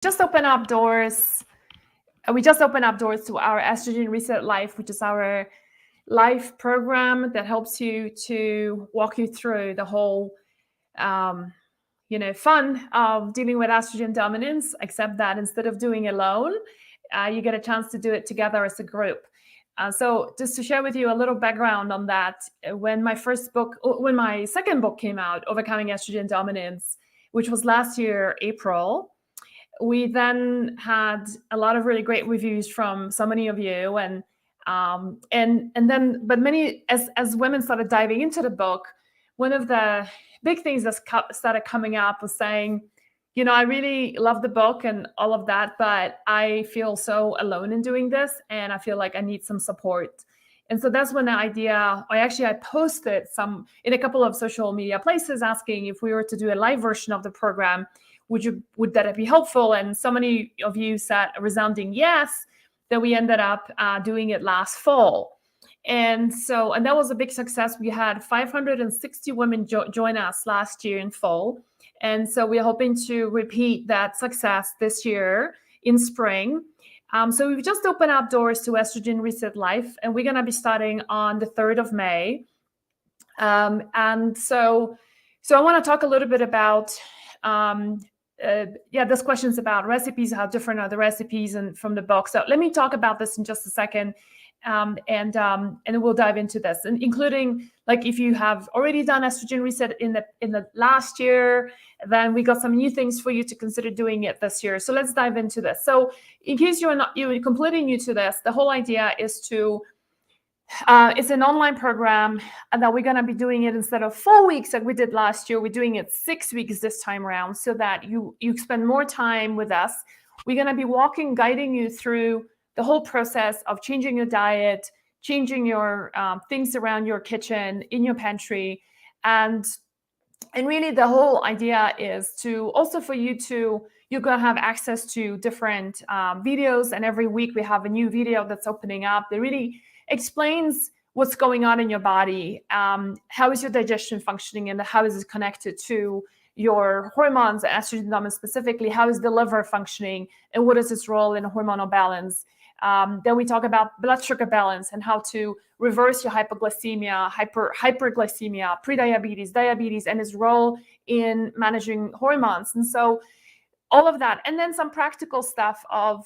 just open up doors. We just opened up doors to our Estrogen Reset Life, which is our life program that helps you to walk you through the whole, fun of dealing with estrogen dominance, except that instead of doing it alone, you get a chance to do it together as a group. So just to share with you a little background on that, when my second book came out, Overcoming Estrogen Dominance, which was last year, April, we then had a lot of really great reviews from so many of you, but many as women started diving into the book, one of the big things that started coming up was saying, I really love the book and all of that, but I feel so alone in doing this, and I feel like I need some support. And so that's when the idea, I posted some in a couple of social media places asking if we were to do a live version of the program, would that be helpful? And so many of you said a resounding yes, that we ended up doing it last fall. And that was a big success. We had 560 women join us last year in fall. And so we're hoping to repeat that success this year in spring. So we've just opened up doors to Estrogen Reset Life, and we're going to be starting on the 3rd of May. So I want to talk a little bit about there's questions about recipes, how different are the recipes and from the book. So let me talk about this in just a second, and we'll dive into this, and including like if you have already done Estrogen Reset in the last year, then we got some new things for you to consider doing it this year. So let's dive into this. So in case you're completely new to this, the whole idea is to it's an online program, and that we're going to be doing it instead of 4 weeks like we did last year. We're doing it 6 weeks this time around, so that you spend more time with us. We're going to be guiding you through the whole process of changing your diet, changing your things around your kitchen, in your pantry, and really the whole idea is to also for you to, you're going to have access to different videos, and every week we have a new video that's opening up that really explains what's going on in your body, how is your digestion functioning, and how is it connected to your hormones, estrogen dominance specifically, how is the liver functioning, and what is its role in hormonal balance. Then we talk about blood sugar balance and how to reverse your hypoglycemia, hyperglycemia, prediabetes, diabetes, and its role in managing hormones. And so all of that, and then some practical stuff of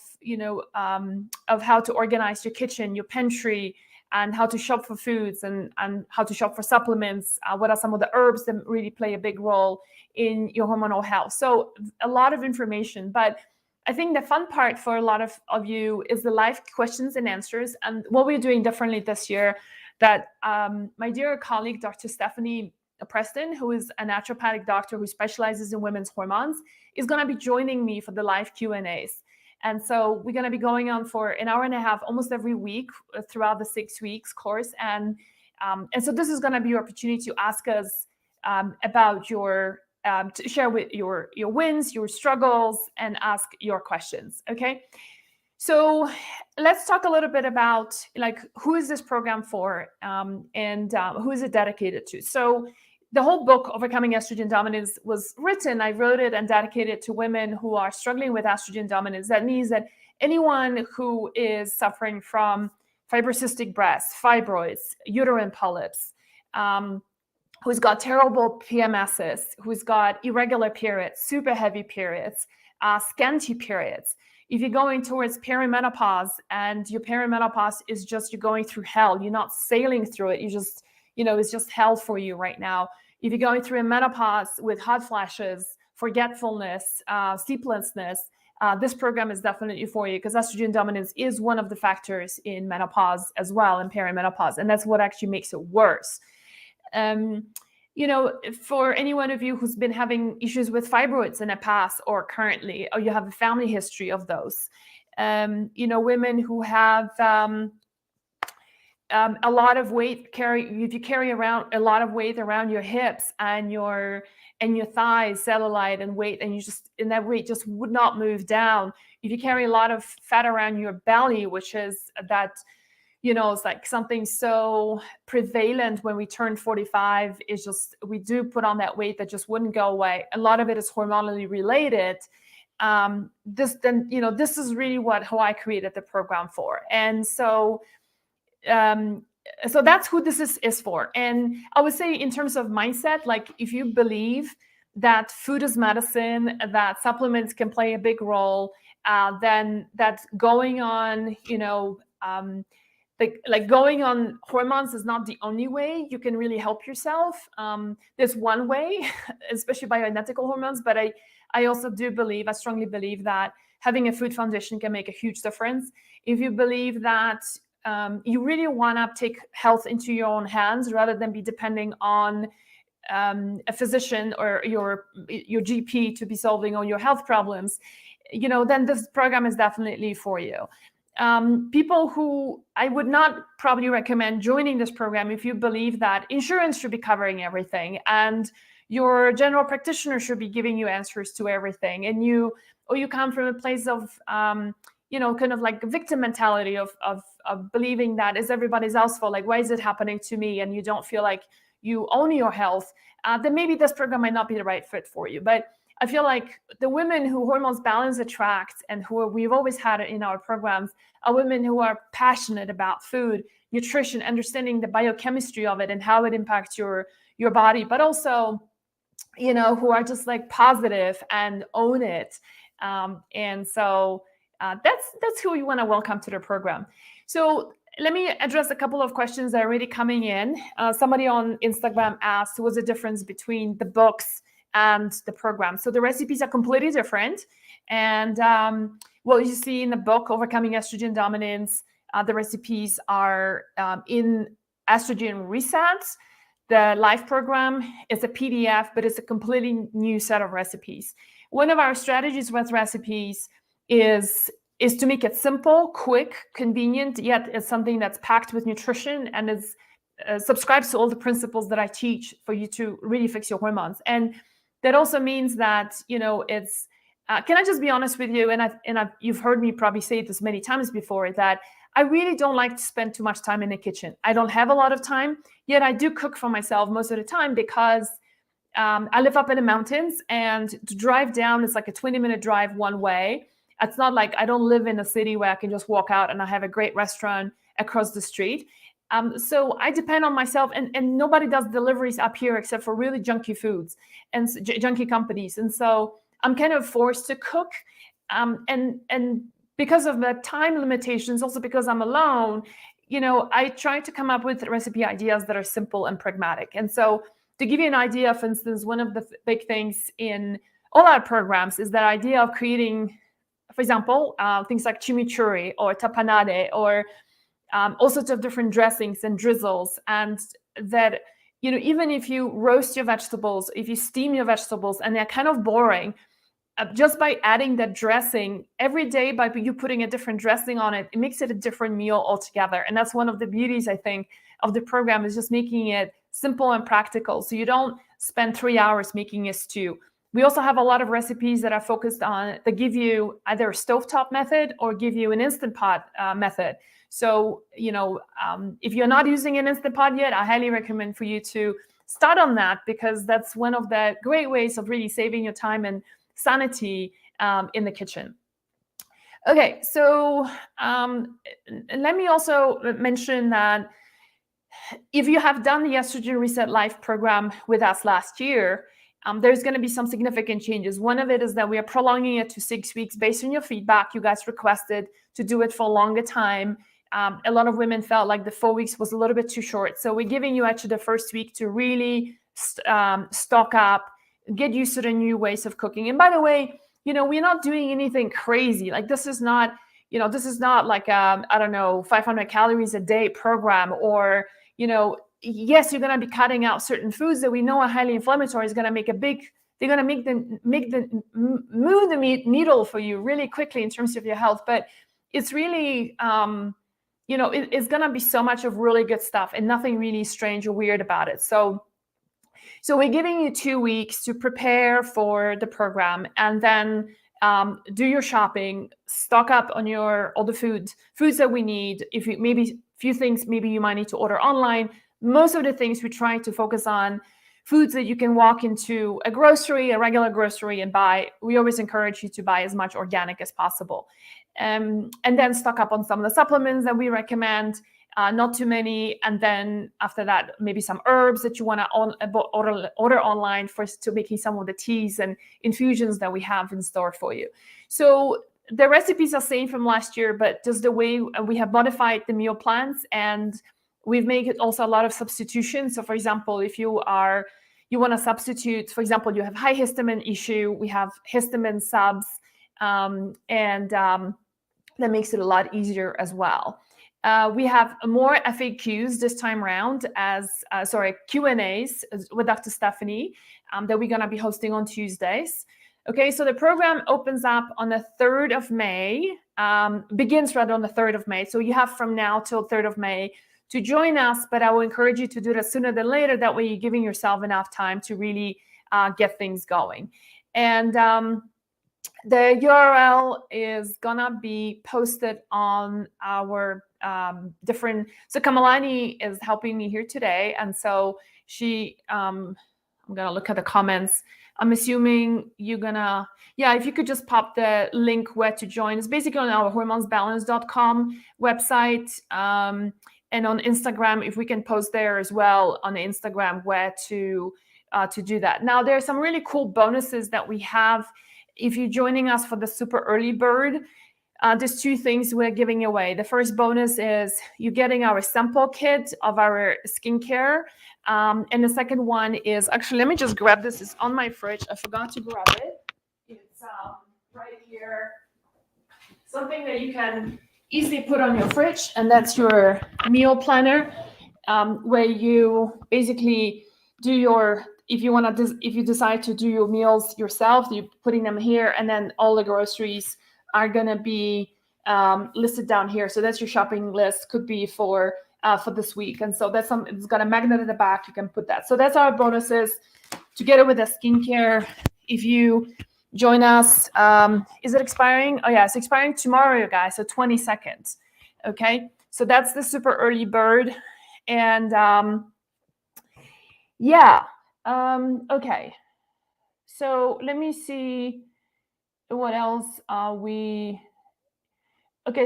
how to organize your kitchen, your pantry, and how to shop for foods, and how to shop for supplements. What are some of the herbs that really play a big role in your hormonal health? So a lot of information, but I think the fun part for a lot of you is the live questions and answers. And what we're doing differently this year, that my dear colleague, Dr. Stephanie Preston, who is a naturopathic doctor who specializes in women's hormones, is going to be joining me for the live Q&As. And so we're going to be going on for an hour and a half almost every week throughout the 6 weeks course. And so this is going to be your opportunity to ask us about your to share with your wins, your struggles, and ask your questions. Okay. So let's talk a little bit about like who is this program for, and who is it dedicated to. So the whole book, Overcoming Estrogen Dominance, I wrote it and dedicated to women who are struggling with estrogen dominance. That means that anyone who is suffering from fibrocystic breasts, fibroids, uterine polyps, who's got terrible PMSs, who's got irregular periods, super heavy periods, scanty periods. If you're going towards perimenopause and your perimenopause is just, you're going through hell, you're not sailing through it, you just, it's just hell for you right now. If you're going through a menopause with hot flashes, forgetfulness, sleeplessness, this program is definitely for you, because estrogen dominance is one of the factors in menopause as well, in perimenopause, and that's what actually makes it worse. For any one of you who's been having issues with fibroids in the past or currently, or you have a family history of those, women who have a lot of weight, if you carry around a lot of weight around your hips and your thighs, cellulite and weight, and that weight just would not move down. If you carry a lot of fat around your belly, which is that, it's like something so prevalent when we turn 45, is just, we do put on that weight that just wouldn't go away. A lot of it is hormonally related. this is really who I created the program for. And so that's who this is for. And I would say in terms of mindset, like if you believe that food is medicine, that supplements can play a big role, then that's going on, like going on hormones is not the only way you can really help yourself. There's one way, especially bioidentical hormones, but I also I strongly believe that having a food foundation can make a huge difference. If you believe that you really want to take health into your own hands rather than be depending on a physician or your GP to be solving all your health problems, then this program is definitely for you. People who I would not probably recommend joining this program if you believe that insurance should be covering everything and your general practitioner should be giving you answers to everything, and you come from a place of kind of like a victim mentality of believing that is everybody's else fault, like why is it happening to me, and you don't feel like you own your health, then maybe this program might not be the right fit for you. But I feel like the women who Hormones Balance attracts and who we've always had in our programs are women who are passionate about food, nutrition, understanding the biochemistry of it and how it impacts your body, but also, who are just like positive and own it. And so that's who you want to welcome to the program. So let me address a couple of questions that are already coming in. Somebody on Instagram asked, what's the difference between the books and the program? So the recipes are completely different. And what you see in the book, Overcoming Estrogen Dominance, the recipes are in Estrogen Reset. The live program is a PDF, but it's a completely new set of recipes. One of our strategies with recipes is to make it simple, quick, convenient, yet it's something that's packed with nutrition and is subscribes to all the principles that I teach for you to really fix your hormones. And that also means that, it's, can I just be honest with you? And you've heard me probably say this many times before, that I really don't like to spend too much time in the kitchen. I don't have a lot of time, yet I do cook for myself most of the time because I live up in the mountains, and to drive down, it's like a 20-minute drive one way. It's not like I don't live in a city where I can just walk out and I have a great restaurant across the street. So I depend on myself, and nobody does deliveries up here except for really junky foods and junky companies. And so I'm kind of forced to cook. And because of the time limitations, also because I'm alone, I try to come up with recipe ideas that are simple and pragmatic. And so to give you an idea, for instance, one of the big things in all our programs is that idea of creating, for example, things like chimichurri or tapenade or all sorts of different dressings and drizzles. And that, even if you roast your vegetables, if you steam your vegetables and they're kind of boring, just by adding that dressing every day, by you putting a different dressing on it, it makes it a different meal altogether. And that's one of the beauties, I think, of the program, is just making it simple and practical. So you don't spend 3 hours making a stew. We also have a lot of recipes that are focused on, that give you either a stovetop method or give you an Instant Pot method. So, if you're not using an Instant Pot yet, I highly recommend for you to start on that, because that's one of the great ways of really saving your time and sanity in the kitchen. Okay, so let me also mention that if you have done the Estrogen Reset Live program with us last year, there's going to be some significant changes. One of it is that we are prolonging it to 6 weeks based on your feedback. You guys requested to do it for a longer time. A lot of women felt like the 4 weeks was a little bit too short. So we're giving you actually the first week to really stock up, get used to the new ways of cooking. And by the way, we're not doing anything crazy. Like this is not like I don't know, 500 calories a day program, or, yes, you're going to be cutting out certain foods that we know are highly inflammatory. Is going to make they're going to move the needle for you really quickly in terms of your health. But it's really, it's going to be so much of really good stuff and nothing really strange or weird about it. So we're giving you 2 weeks to prepare for the program, and then do your shopping, stock up on all the foods that we need. If you few things maybe you might need to order online. Most of the things we try to focus on foods that you can walk into a regular grocery and buy. We always encourage you to buy as much organic as possible. And then stock up on some of the supplements that we recommend, not too many. And then after that, maybe some herbs that you want to order online to making some of the teas and infusions that we have in store for you. So the recipes are same from last year, but just the way we have modified the meal plans, and we've made it also a lot of substitutions. So for example, if you want to substitute, for example, you have high histamine issue, we have histamine subs, and that makes it a lot easier as well. We have more FAQs this time around Q&As with Dr. Stephanie that we're going to be hosting on Tuesdays. Okay, so the program opens up on the 3rd of May, begins rather on the 3rd of May. So you have from now till 3rd of May to join us, but I will encourage you to do that sooner than later. That way you're giving yourself enough time to really get things going. And the URL is gonna be posted on our different, so Kamalani is helping me here today. And so she, I'm gonna look at the comments. I'm assuming you're gonna, if you could just pop the link where to join. It's basically on our hormonesbalance.com website. And on Instagram, if we can post there as well on the Instagram where to do that. Now, there are some really cool bonuses that we have. If you're joining us for the super early bird, there's 2 things we're giving away. The first bonus is you're getting our sample kit of our skincare. And the second one is, actually, let me just grab this. It's on my fridge. I forgot to grab it. It's right here. Something that you can easily put on your fridge, and that's your meal planner, where you basically do your, if you decide to do your meals yourself, you're putting them here, and then all the groceries are gonna be listed down here. So that's your shopping list, could be for this week. And so that's it's got a magnet at the back, you can put that. So that's our bonuses together with the skincare. If you join us, is it expiring? Oh yeah, it's expiring tomorrow, you guys, so 22nd. Okay, so that's the super early bird. And okay, so let me see what else okay,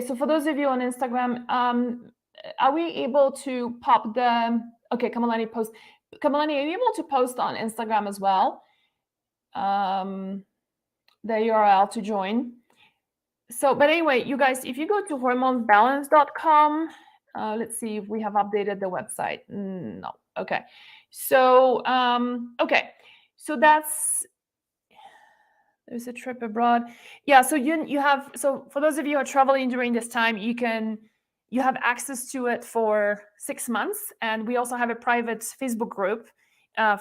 so for those of you on Instagram, are we able to pop the, okay, Kamalani, are you able to post on Instagram as well? The URL to join. So, but anyway, you guys, if you go to hormonesbalance.com, let's see if we have updated the website. No. Okay. So, okay. So there's a trip abroad. Yeah. So you have, so for those of you who are traveling during this time, you have access to it for 6 months. And we also have a private Facebook group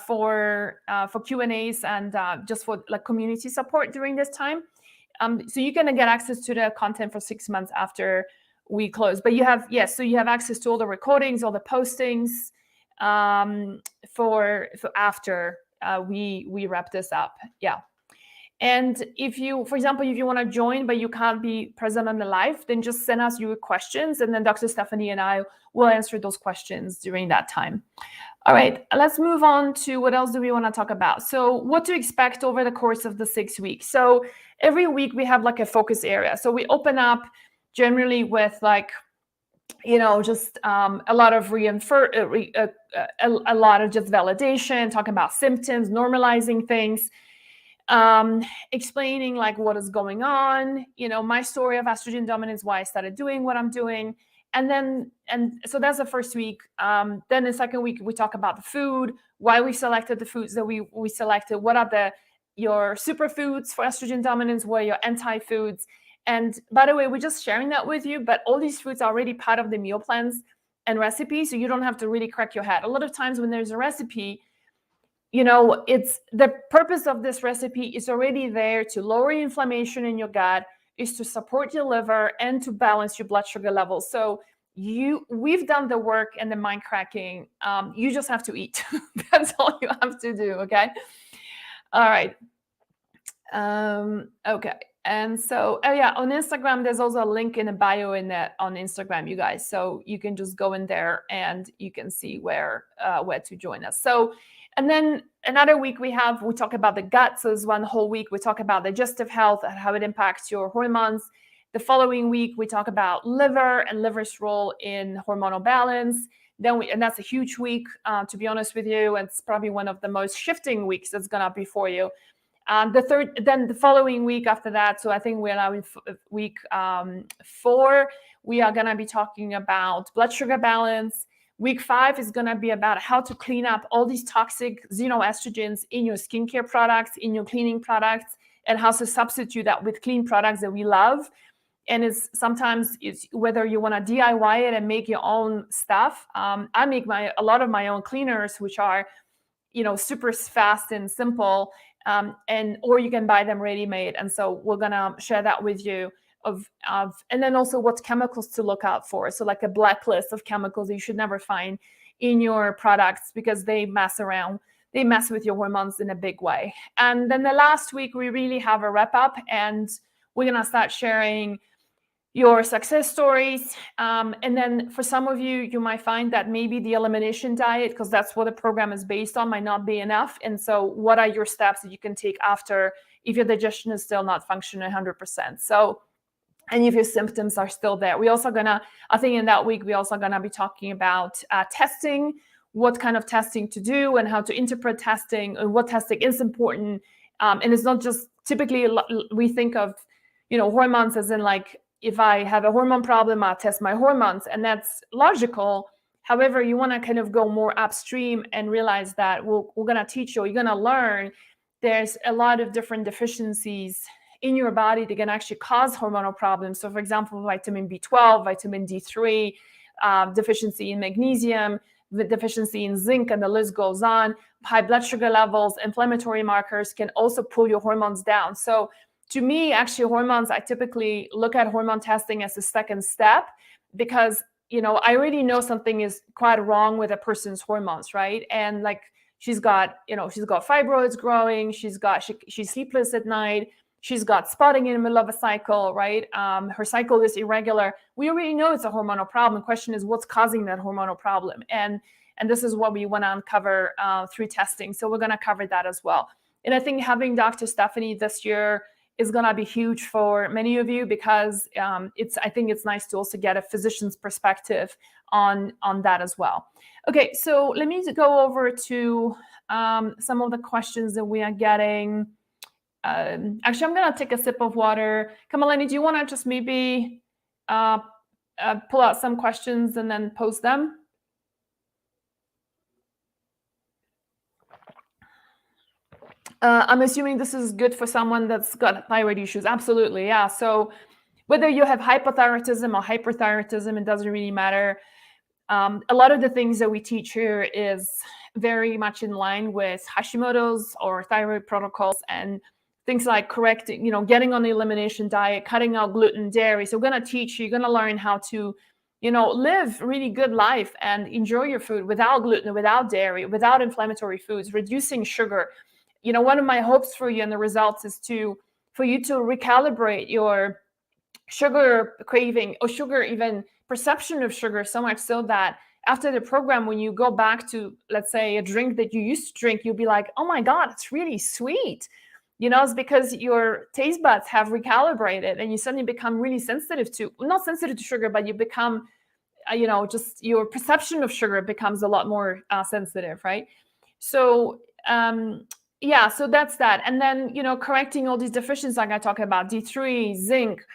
for Q&As and just for like community support during this time. So you can get access to the content for 6 months after we close. But you have, so you have access to all the recordings, all the postings for after we wrap this up. Yeah. And if you, for example, if you want to join but you can't be present on the live, then just send us your questions, and then Dr. Stephanie and I will answer those questions during that time. All right, let's move on to what else do we want to talk about. So what to expect over the course of the 6 weeks. So every week we have like a focus area. So we open up generally with like, just a lot of a lot of just validation, talking about symptoms, normalizing things, explaining like what is going on, my story of estrogen dominance, why I started doing what I'm doing. And so that's the first week. Then the second week, we talk about the food, why we selected the foods that we selected, what are your superfoods for estrogen dominance, what are your anti-foods. And by the way, we're just sharing that with you, but all these foods are already part of the meal plans and recipes, so you don't have to really crack your head. A lot of times when there's a recipe, it's the purpose of this recipe is already there to lower inflammation in your gut, is to support your liver and to balance your blood sugar levels. So we've done the work and the mind cracking. You just have to eat. That's all you have to do. Okay. All right. Okay. And so, on Instagram, there's also a link in the bio on Instagram, you guys. So you can just go in there and you can see where to join us. So And then another week we talk about the gut. So it's one whole week we talk about digestive health and how it impacts your hormones. The following week we talk about liver and liver's role in hormonal balance. And that's a huge week, to be honest with you. It's probably one of the most shifting weeks that's gonna be for you. The following week after that, so I think we're now in week 4, we are gonna be talking about blood sugar balance. Week 5 is gonna be about how to clean up all these toxic xenoestrogens in your skincare products, in your cleaning products, and how to substitute that with clean products that we love. And sometimes whether you want to DIY it and make your own stuff. I make a lot of my own cleaners, which are, super fast and simple, or you can buy them ready-made. And so we're gonna share that with you and then also what chemicals to look out for. So like a blacklist of chemicals that you should never find in your products because they mess with your hormones in a big way. And then the last week we really have a wrap up, and we're gonna start sharing your success stories. And then for some of you, you might find that maybe the elimination diet, because that's what the program is based on, might not be enough. And so what are your steps that you can take after if your digestion is still not functioning 100%? So, and if your symptoms are still there. I think in that week, we also gonna be talking about testing, what kind of testing to do and how to interpret testing and what testing is important. And it's not just typically we think of, hormones as in like, if I have a hormone problem, I'll test my hormones, and that's logical. However, you want to kind of go more upstream and realize that we're going to teach you, you're going to learn there's a lot of different deficiencies in your body that can actually cause hormonal problems. So for example, vitamin B12, vitamin D3, deficiency in magnesium, the deficiency in zinc, and the list goes on. High blood sugar levels, inflammatory markers can also pull your hormones down. So to me, actually, hormones, I typically look at hormone testing as a second step because, I already know something is quite wrong with a person's hormones, right? And like she's got fibroids growing, she's sleepless at night, she's got spotting in the middle of a cycle, right? Her cycle is irregular. We already know it's a hormonal problem. The question is what's causing that hormonal problem? And this is what we want to uncover through testing. So we're going to cover that as well. And I think having Dr. Stephanie this year is going to be huge for many of you because I think it's nice to also get a physician's perspective on that as well. Okay, so let me go over to some of the questions that we are getting. Actually, I'm going to take a sip of water. Kamalini, do you want to just maybe pull out some questions and then post them? I'm assuming this is good for someone that's got thyroid issues. Absolutely, yeah. So whether you have hypothyroidism or hyperthyroidism, it doesn't really matter. A lot of the things that we teach here is very much in line with Hashimoto's or thyroid protocols and things like correcting, getting on the elimination diet, cutting out gluten, dairy. So we're going to teach you, you're going to learn how to, live really good life and enjoy your food without gluten, without dairy, without inflammatory foods, reducing sugar. One of my hopes for you and the results is for you to recalibrate your sugar craving or sugar, even perception of sugar, so much so that after the program, when you go back to, let's say, a drink that you used to drink, you'll be like, oh my God, it's really sweet. It's because your taste buds have recalibrated and you suddenly become really not sensitive to sugar, but you become, just your perception of sugar becomes a lot more sensitive, right? So, yeah, so that's that. And then, correcting all these deficiencies like I talked about, D3, zinc.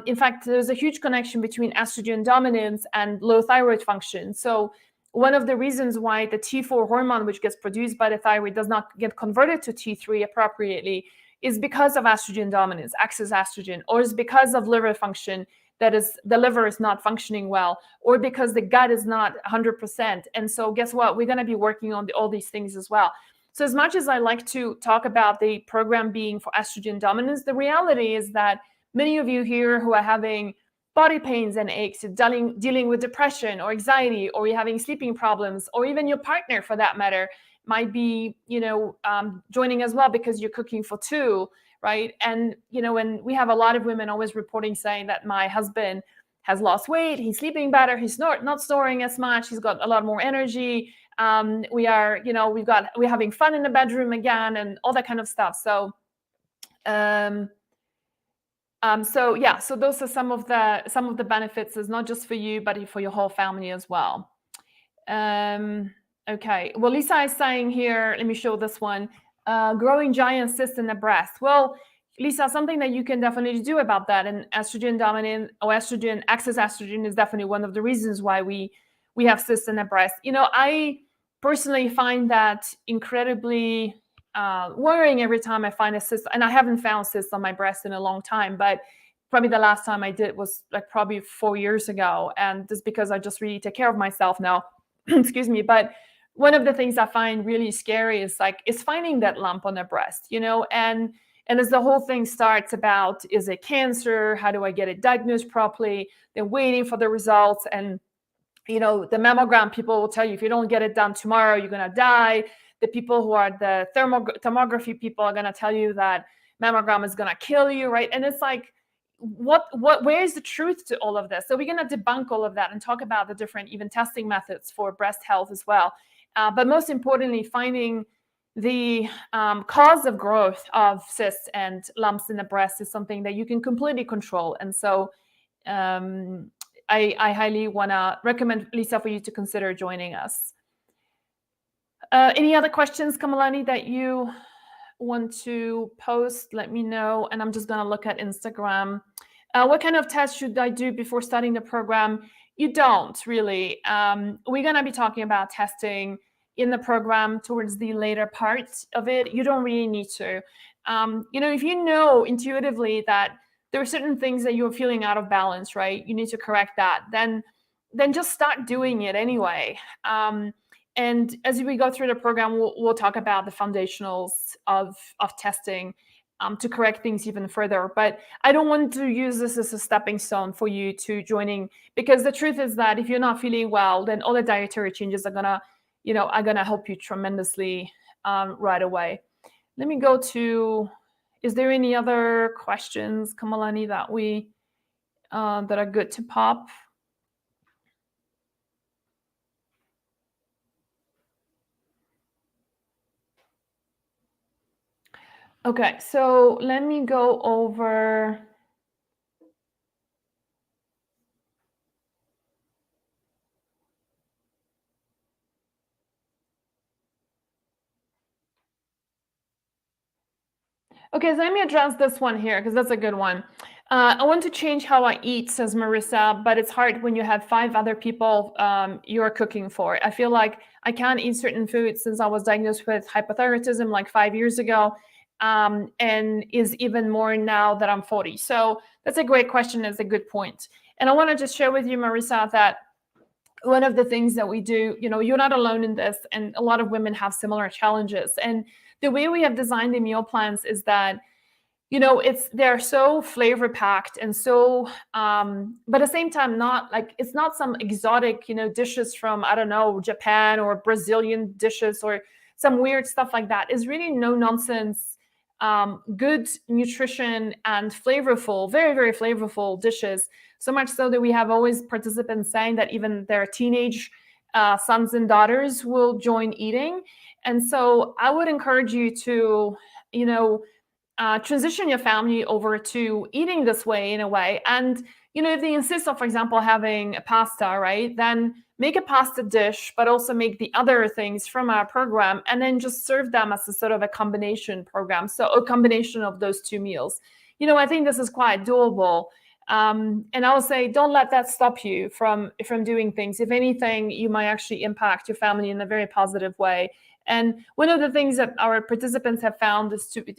In fact, there's a huge connection between estrogen dominance and low thyroid function. So one of the reasons why the T4 hormone, which gets produced by the thyroid, does not get converted to T3 appropriately is because of estrogen dominance, excess estrogen, or is because of liver function, that is, the liver is not functioning well, or because the gut is not 100%. And so guess what? We're going to be working on all these things as well. So as much as I like to talk about the program being for estrogen dominance, the reality is that many of you here who are having body pains and aches, dealing with depression or anxiety, or you're having sleeping problems, or even your partner for that matter might be, joining as well because you're cooking for two, right? And, and we have a lot of women always reporting saying that my husband has lost weight, he's sleeping better, he's not snoring as much, he's got a lot more energy, we're having fun in the bedroom again, and all that kind of stuff. So so those are some of the benefits. Is not just for you, but for your whole family as well. Okay, well, Lisa is saying here, let me show this one, growing giant cysts in the breast. Well, Lisa, something that you can definitely do about that, and estrogen dominant or excess estrogen is definitely one of the reasons why we have cysts in the breast. I personally find that incredibly worrying every time I find a cyst, and I haven't found cysts on my breast in a long time, but probably the last time I did was like probably 4 years ago, and just because I just really take care of myself now. Excuse me. But one of the things I find really scary is finding that lump on the breast, and as the whole thing starts about, is it cancer? How do I get it diagnosed properly? They're waiting for the results. And, the mammogram people will tell you, if you don't get it done tomorrow, you're going to die. The people who are the thermography people are going to tell you that mammogram is going to kill you, right? And it's like, where is the truth to all of this? So we're going to debunk all of that and talk about the different even testing methods for breast health as well. But most importantly, finding the cause of growth of cysts and lumps in the breast is something that you can completely control. And so I highly want to recommend, Lisa, for you to consider joining us. Any other questions, Kamalani, that you want to post? Let me know. And I'm just going to look at Instagram. What kind of test should I do before starting the program? You don't really. We're going to be talking about testing in the program towards the later part of it. You don't really need to. If you know intuitively that there are certain things that you're feeling out of balance, right? You need to correct that. Then just start doing it anyway. And as we go through the program, we'll talk about the foundationals of testing to correct things even further. But I don't want to use this as a stepping stone for you to joining, because the truth is that if you're not feeling well, then all the dietary changes are gonna help you tremendously right away. Let me go to, is there any other questions, Kamalani, that are good to pop? Okay, so let me go over. Okay, so let me address this one here because that's a good one. I want to change how I eat, says Marissa, but it's hard when you have 5 other people you're cooking for. I feel like I can't eat certain foods since I was diagnosed with hypothyroidism like 5 years ago, and is even more now that I'm 40. So that's a great question. It's a good point. And I want to just share with you, Marissa, that one of the things that we do, you're not alone in this, and a lot of women have similar challenges. And the way we have designed the meal plans is that, they're so flavor packed and so, but at the same time, it's not some exotic, dishes from, I don't know, Japan or Brazilian dishes or some weird stuff like that. It's really no nonsense, good nutrition and flavorful, very, very flavorful dishes. So much so that we have always participants saying that even their teenage sons and daughters will join eating. And so I would encourage you to, transition your family over to eating this way in a way. And, if they insist on, for example, having a pasta, right, then make a pasta dish, but also make the other things from our program and then just serve them as a sort of a combination program. So a combination of those 2 meals. I think this is quite doable. And I will say, don't let that stop you from doing things. If anything, you might actually impact your family in a very positive way. And one of the things that our participants have found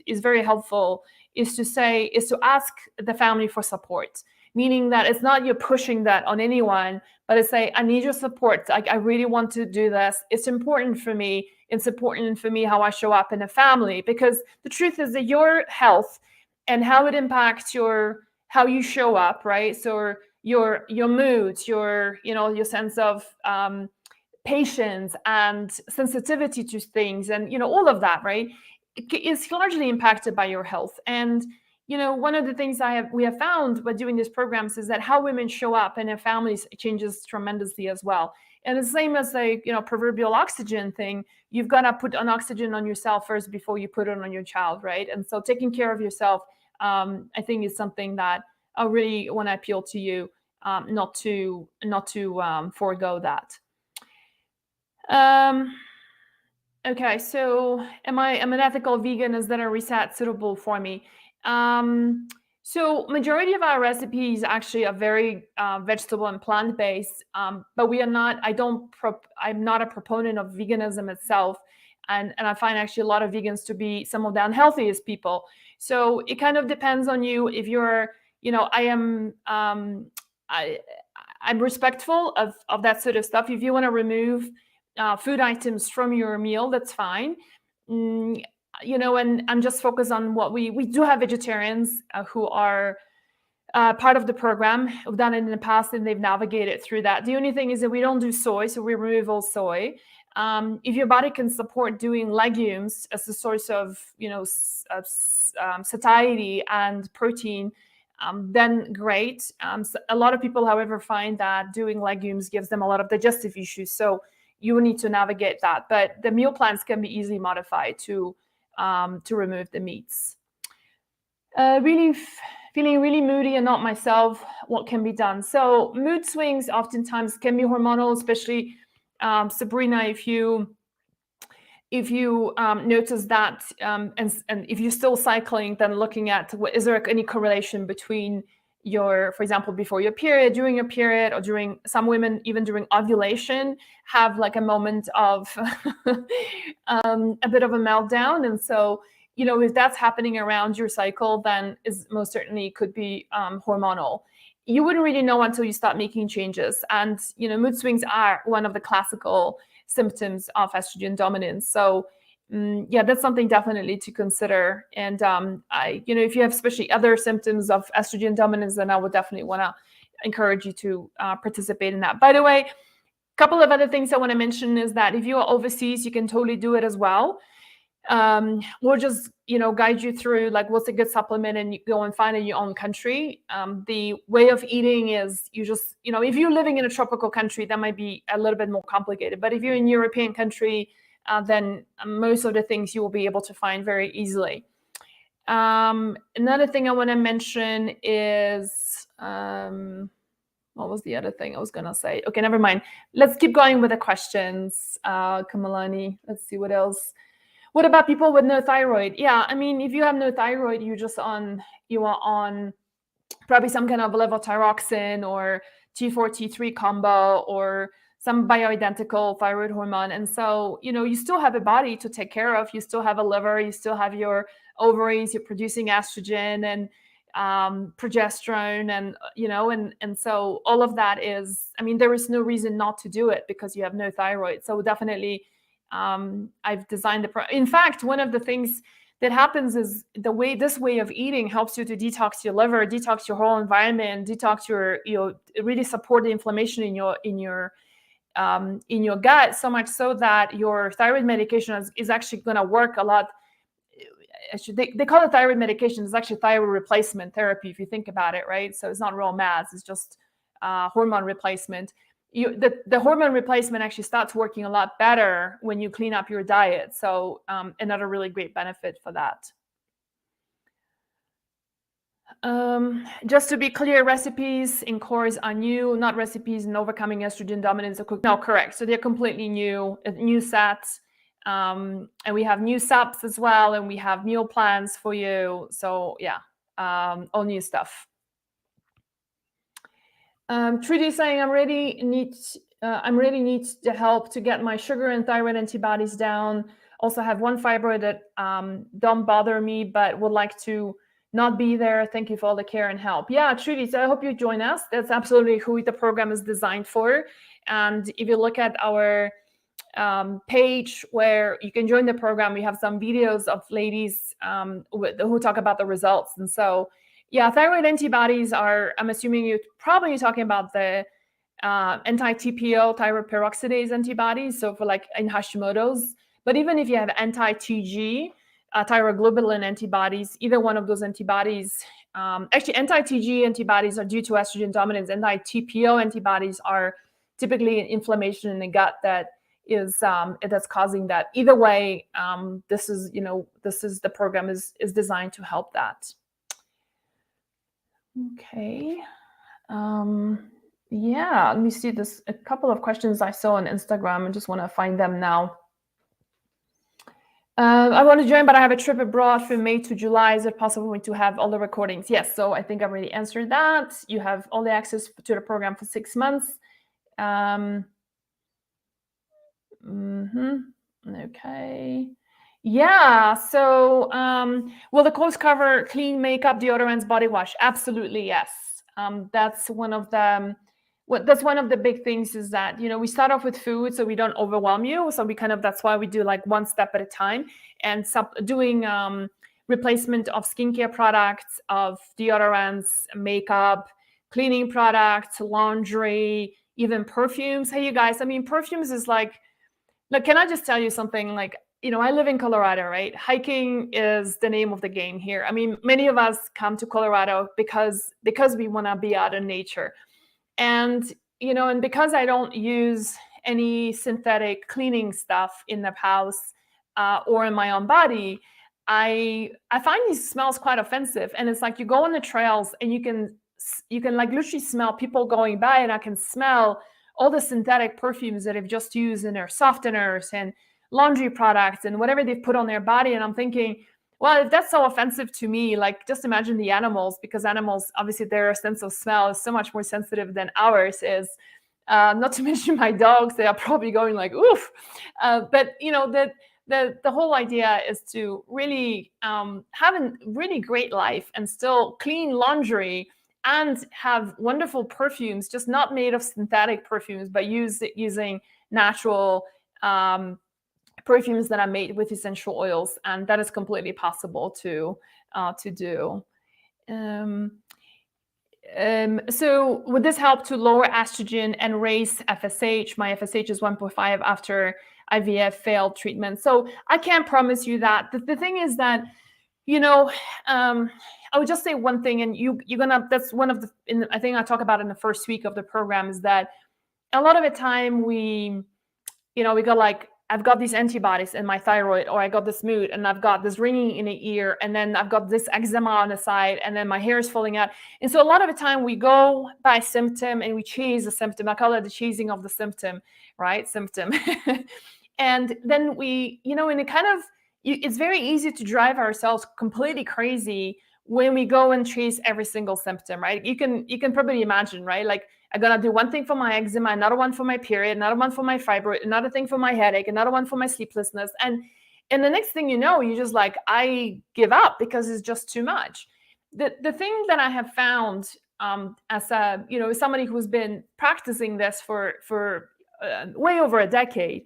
is very helpful is to ask the family for support, meaning that it's not you're pushing that on anyone, but it's say, I need your support. I really want to do this. It's important for me. It's important for me how I show up in a family, because the truth is that your health and how it impacts how you show up, right? So your mood, your sense of patience and sensitivity to things, and all of that, right, is largely impacted by your health. And one of the things we have found by doing these programs is that how women show up in their families changes tremendously as well. And the same as the proverbial oxygen thing, you've got to put an oxygen on yourself first before you put it on your child, right? And so taking care of yourself, I think, is something that I really want to appeal to you, not to forego that. Okay, so am an ethical vegan? Is that a reset suitable for me? So majority of our recipes actually are very vegetable and plant-based, but we are not. I'm not a proponent of veganism itself, and I find actually a lot of vegans to be some of the unhealthiest people. So it kind of depends on you. If you're, I'm respectful of that sort of stuff. If you want to remove food items from your meal, that's fine. And just focus on what we do have vegetarians who are part of the program, who've done it in the past and they've navigated through that. The only thing is that we don't do soy, so we remove all soy. If your body can support doing legumes as a source of satiety and protein, then great. So a lot of people, however, find that doing legumes gives them a lot of digestive issues, so you will need to navigate that. But the meal plans can be easily modified to remove the meats. Feeling really moody and not myself, what can be done? So mood swings oftentimes can be hormonal, especially Sebrina, if you notice that, and if you're still cycling, then looking at is there any correlation between for example, before your period, during your period, or during, some women even during ovulation have like a moment of a bit of a meltdown. And so, if that's happening around your cycle, then is most certainly could be hormonal. You wouldn't really know until you start making changes. And, mood swings are one of the classical symptoms of estrogen dominance. So that's something definitely to consider. And if you have especially other symptoms of estrogen dominance, then I would definitely want to encourage you to participate in that. By the way, a couple of other things I want to mention is that if you are overseas, you can totally do it as well. We'll just guide you through like what's a good supplement, and you go and find it in your own country. The way of eating is you just if you're living in a tropical country, that might be a little bit more complicated, but if you're in a European country, then most of the things you will be able to find very easily. Another thing I want to mention is what was the other thing I was gonna say? Okay, never mind. Let's keep going with the questions. Kamalani, let's see what else. What about people with no thyroid? Yeah, I mean, if you have no thyroid, you are on probably some kind of levothyroxine or T4, T3 combo, or some bioidentical thyroid hormone. And so, you still have a body to take care of. You still have a liver, you still have your ovaries, you're producing estrogen and progesterone, and so all of that is, there is no reason not to do it because you have no thyroid. So definitely, I've designed in fact, one of the things that happens is this way of eating helps you to detox your liver, detox your whole environment, detox really support the inflammation in your gut, so much so that your thyroid medication is actually going to work a lot. They call it thyroid medication. It's actually thyroid replacement therapy if you think about it, right? So it's not real meds, it's just hormone replacement. The hormone replacement actually starts working a lot better when you clean up your diet. So another really great benefit for that. Just to be clear, recipes in course are new, not recipes in overcoming estrogen dominance. No, correct. So they're completely new sets. And we have new subs as well, and we have meal plans for you. So yeah, all new stuff. Trudy saying, I'm really need the help to get my sugar and thyroid antibodies down. Also have one fibroid that don't bother me, but would like to not be there. Thank you for all the care and help. Yeah, Trudy, so I hope you join us. That's absolutely who the program is designed for. And if you look at our page where you can join the program, we have some videos of ladies who talk about the results. And so, yeah, thyroid antibodies are, I'm assuming you're probably talking about the anti-TPO, thyroid peroxidase antibodies. So for like in Hashimoto's, but even if you have anti-TG, thyroglobulin antibodies. Either one of those antibodies, actually anti-TG antibodies are due to estrogen dominance. Anti-TPO antibodies are typically inflammation in the gut that is that's causing that. Either way, this is the program is designed to help that. Okay. Yeah, let me see this. A couple of questions I saw on Instagram. I just want to find them now. I want to join, but I have a trip abroad from May to July. Is it possible for me to have all the recordings? Yes. So I think I've already answered that. You have all the access to the program for 6 months. Okay. Yeah. So will the course cover clean makeup, deodorants, body wash? Absolutely, yes. That's one of the big things is that, we start off with food so we don't overwhelm you. So that's why we do like one step at a time, and doing replacement of skincare products, of deodorants, makeup, cleaning products, laundry, even perfumes. Hey, you guys, perfumes is like, can I just tell you something? Like, I live in Colorado, right? Hiking is the name of the game here. Many of us come to Colorado because we want to be out in nature. And, and because I don't use any synthetic cleaning stuff in the house or in my own body, I find these smells quite offensive. And it's like you go on the trails and you can like literally smell people going by, and I can smell all the synthetic perfumes that they've just used in their softeners and laundry products and whatever they've put on their body. And I'm thinking, well, if that's so offensive to me, like just imagine the animals, because animals, obviously their sense of smell is so much more sensitive than ours is. Not to mention my dogs, they are probably going like, oof. But the whole idea is to really have a really great life and still clean laundry and have wonderful perfumes, just not made of synthetic perfumes, but using natural perfumes that are made with essential oils, and that is completely possible to do. So would this help to lower estrogen and raise FSH? My FSH is 1.5 after IVF failed treatment. So I can't promise you that. The thing is that, I would just say one thing, and that's one of the, I think I talk about in the first week of the program, is that a lot of the time we go like, I've got these antibodies in my thyroid, or I got this mood, and I've got this ringing in the ear, and then I've got this eczema on the side, and then my hair is falling out. And so a lot of the time we go by symptom and we chase a symptom. I call it the chasing of the symptom, right? Symptom. And then we, and it's very easy to drive ourselves completely crazy when we go and chase every single symptom, right? You can probably imagine, right? Like, I'm going to do one thing for my eczema, another one for my period, another one for my fibroid, another thing for my headache, another one for my sleeplessness. And the next thing you know, you just like, I give up because it's just too much. The thing that I have found as somebody who's been practicing this for way over a decade,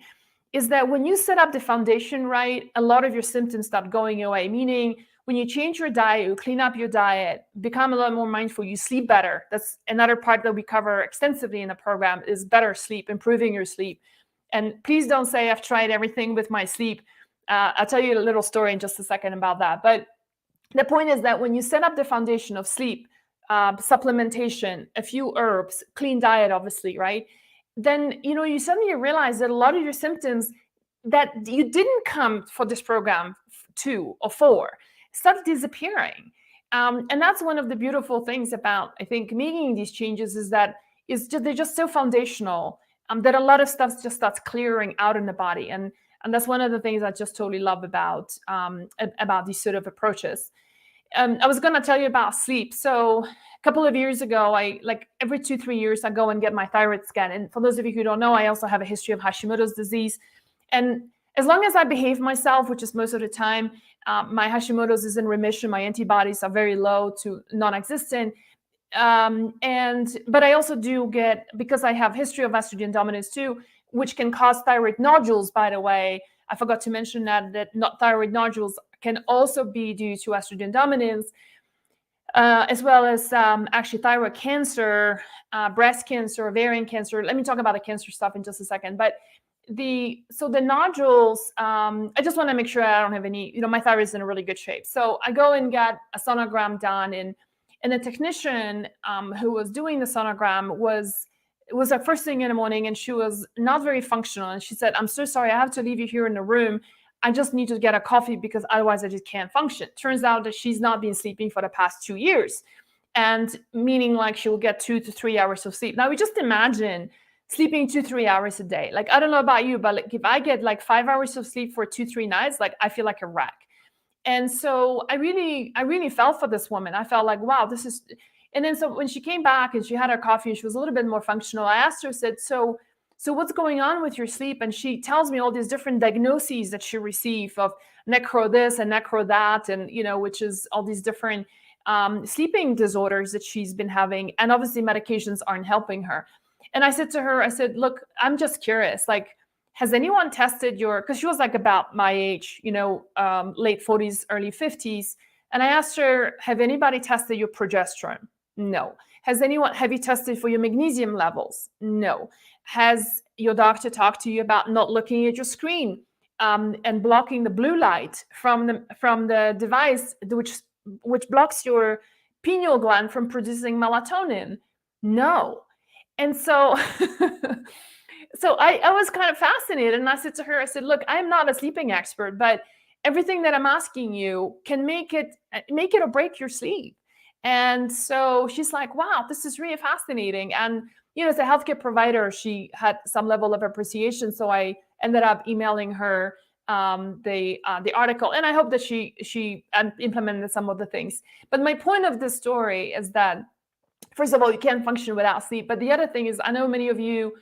is that when you set up the foundation right, a lot of your symptoms start going away. Meaning, when you change your diet, you clean up your diet, become a lot more mindful, you sleep better. That's another part that we cover extensively in the program, is better sleep, improving your sleep. And please don't say I've tried everything with my sleep. I'll tell you a little story in just a second about that. But the point is that when you set up the foundation of sleep, supplementation, a few herbs, clean diet, obviously, right? Then, you suddenly realize that a lot of your symptoms that you didn't come for this program 2 or 4 start disappearing. And that's one of the beautiful things about, I think, making these changes, is that they're just so foundational that a lot of stuff just starts clearing out in the body. And that's one of the things I just totally love about these sort of approaches. I was going to tell you about sleep. So a couple of years ago, I like every 2-3 years, I go and get my thyroid scan. And for those of you who don't know, I also have a history of Hashimoto's disease. And as long as I behave myself, which is most of the time, my Hashimoto's is in remission. My antibodies are very low to non-existent. But I also do get, because I have history of estrogen dominance too, which can cause thyroid nodules, by the way. I forgot to mention that thyroid nodules can also be due to estrogen dominance, as well as actually thyroid cancer, breast cancer, ovarian cancer. Let me talk about the cancer stuff in just a second. But the nodules, I just want to make sure I don't have any, my thyroid is in a really good shape. So I go and get a sonogram done, and the technician who was doing the sonogram it was her first thing in the morning, and she was not very functional. And she said, "I'm so sorry, I have to leave you here in the room. I just need to get a coffee because otherwise I just can't function." Turns out that she's not been sleeping for the past 2 years, and meaning like she will get 2 to 3 hours of sleep. Now we just imagine sleeping 2-3 hours a day. Like, I don't know about you, but like if I get like 5 hours of sleep for 2-3 nights, like I feel like a wreck. And so I really felt for this woman. I felt like, wow, this is. And then so when she came back and she had her coffee and she was a little bit more functional, I asked her, said, so what's going on with your sleep? And she tells me all these different diagnoses that she received of necro this and necro that, and which is all these different sleeping disorders that she's been having, and obviously medications aren't helping her. And I said to her, I said, look, I'm just curious, like, has anyone tested because she was like about my age, late 40s, early 50s. And I asked her, have anybody tested your progesterone? No. Have you tested for your magnesium levels? No. Has your doctor talked to you about not looking at your screen and blocking the blue light from the device, which blocks your pineal gland from producing melatonin? No. And so so I was kind of fascinated, and I said to her, I said, look, I'm not a sleeping expert, but everything that I'm asking you can make it or break your sleep. And so she's like, wow, this is really fascinating. And as a healthcare provider, she had some level of appreciation. So I ended up emailing her the article, and I hope that she implemented some of the things. But my point of this story is that, first of all, you can't function without sleep. But the other thing is, I know many of you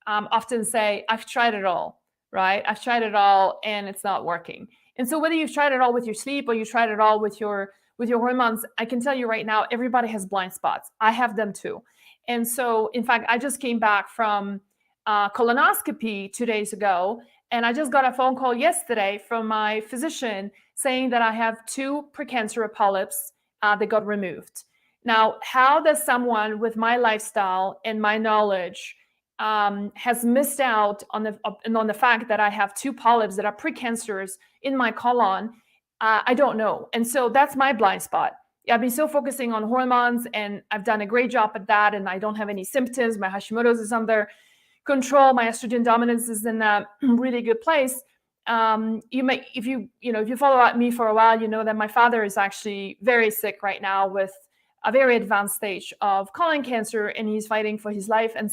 often say, I've tried it all, right? I've tried it all and it's not working. And so whether you've tried it all with your sleep or you tried it all with your hormones, I can tell you right now, everybody has blind spots. I have them too. And so, in fact, I just came back from colonoscopy 2 days ago, and I just got a phone call yesterday from my physician saying that I have 2 precancerous polyps that got removed. Now, how does someone with my lifestyle and my knowledge has missed out on the fact that I have 2 polyps that are precancerous in my colon? I don't know. And so that's my blind spot. I've been so focusing on hormones, and I've done a great job at that, and I don't have any symptoms. My Hashimoto's is under control. My estrogen dominance is in a really good place. If you follow me for a while, you know that my father is actually very sick right now with a very advanced stage of colon cancer, and he's fighting for his life. And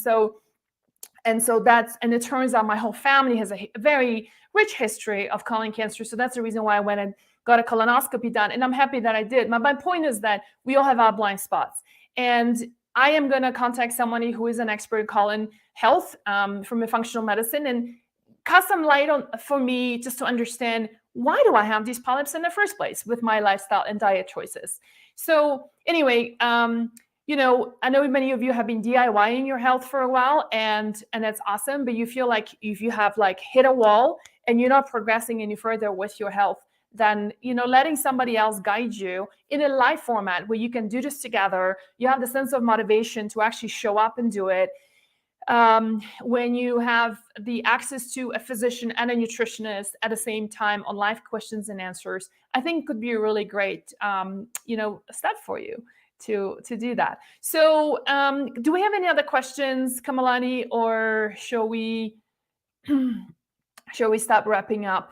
it turns out my whole family has a very rich history of colon cancer. So that's the reason why I went and got a colonoscopy done. And I'm happy that I did. My point is that we all have our blind spots. And I am going to contact somebody who is an expert in colon health from a functional medicine, and cast some light for me just to understand, why do I have these polyps in the first place with my lifestyle and diet choices? So anyway, I know many of you have been DIYing your health for a while, and that's awesome, but you feel like if you have like hit a wall and you're not progressing any further with your health, then letting somebody else guide you in a live format where you can do this together, you have the sense of motivation to actually show up and do it. When you have the access to a physician and a nutritionist at the same time on live questions and answers, I think could be a really great step for you to do that. So do we have any other questions, Kamalani, or shall we stop wrapping up?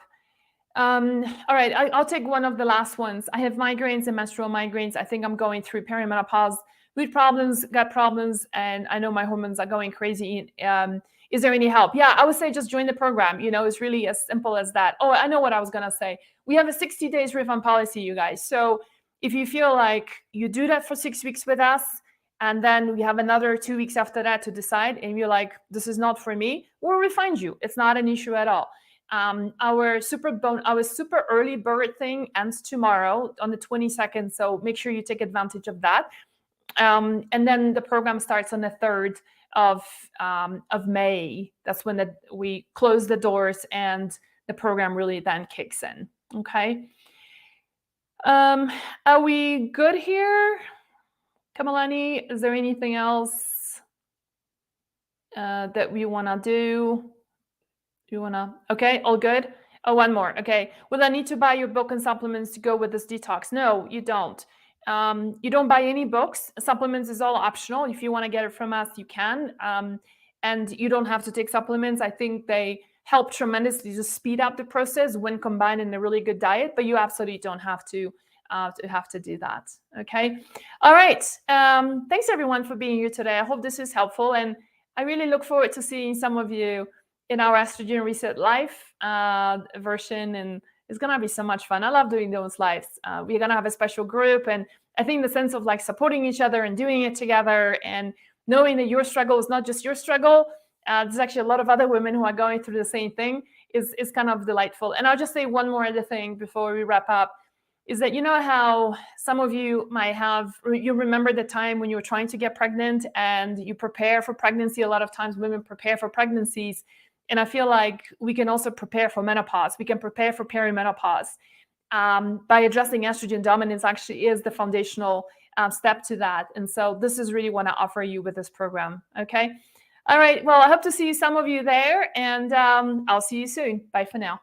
All right, I'll take one of the last ones. I have migraines and menstrual migraines. I think I'm going through perimenopause, mood problems, gut problems, and I know my hormones are going crazy. Is there any help? Yeah, I would say just join the program. It's really as simple as that. Oh, I know what I was going to say. We have a 60 days refund policy, you guys. So if you feel like you do that for 6 weeks with us, and then we have another 2 weeks after that to decide, and you're like, this is not for me, we'll refund you. It's not an issue at all. Our super early bird thing ends tomorrow on the 22nd. So make sure you take advantage of that. And then the program starts on the 3rd of May. That's when we close the doors and the program really then kicks in. Okay. Are we good here? Kamalani, is there anything else that we want to do? Do you want to? Okay, all good. Oh, one more. Okay. Will I need to buy your book and supplements to go with this detox? No, you don't. You don't buy any books. Supplements is all optional. If you want to get it from us, you can. And you don't have to take supplements. I think they help tremendously to speed up the process when combined in a really good diet, but you absolutely don't have to do that. Okay. All right. Thanks everyone for being here today. I hope this is helpful, and I really look forward to seeing some of you in our Estrogen Reset live version, and it's gonna be so much fun. I love doing those lives. We're gonna have a special group, and I think the sense of like supporting each other and doing it together, and knowing that your struggle is not just your struggle. There's actually a lot of other women who are going through the same thing. Is kind of delightful. And I'll just say one more other thing before we wrap up. Is that you know how some of you might have, you remember the time when you were trying to get pregnant and you prepare for pregnancy. A lot of times women prepare for pregnancies. And I feel like we can also prepare for menopause. We can prepare for perimenopause. By addressing estrogen dominance actually is the foundational step to that. And so this is really what I offer you with this program. Okay. All right. Well, I hope to see some of you there, and I'll see you soon. Bye for now.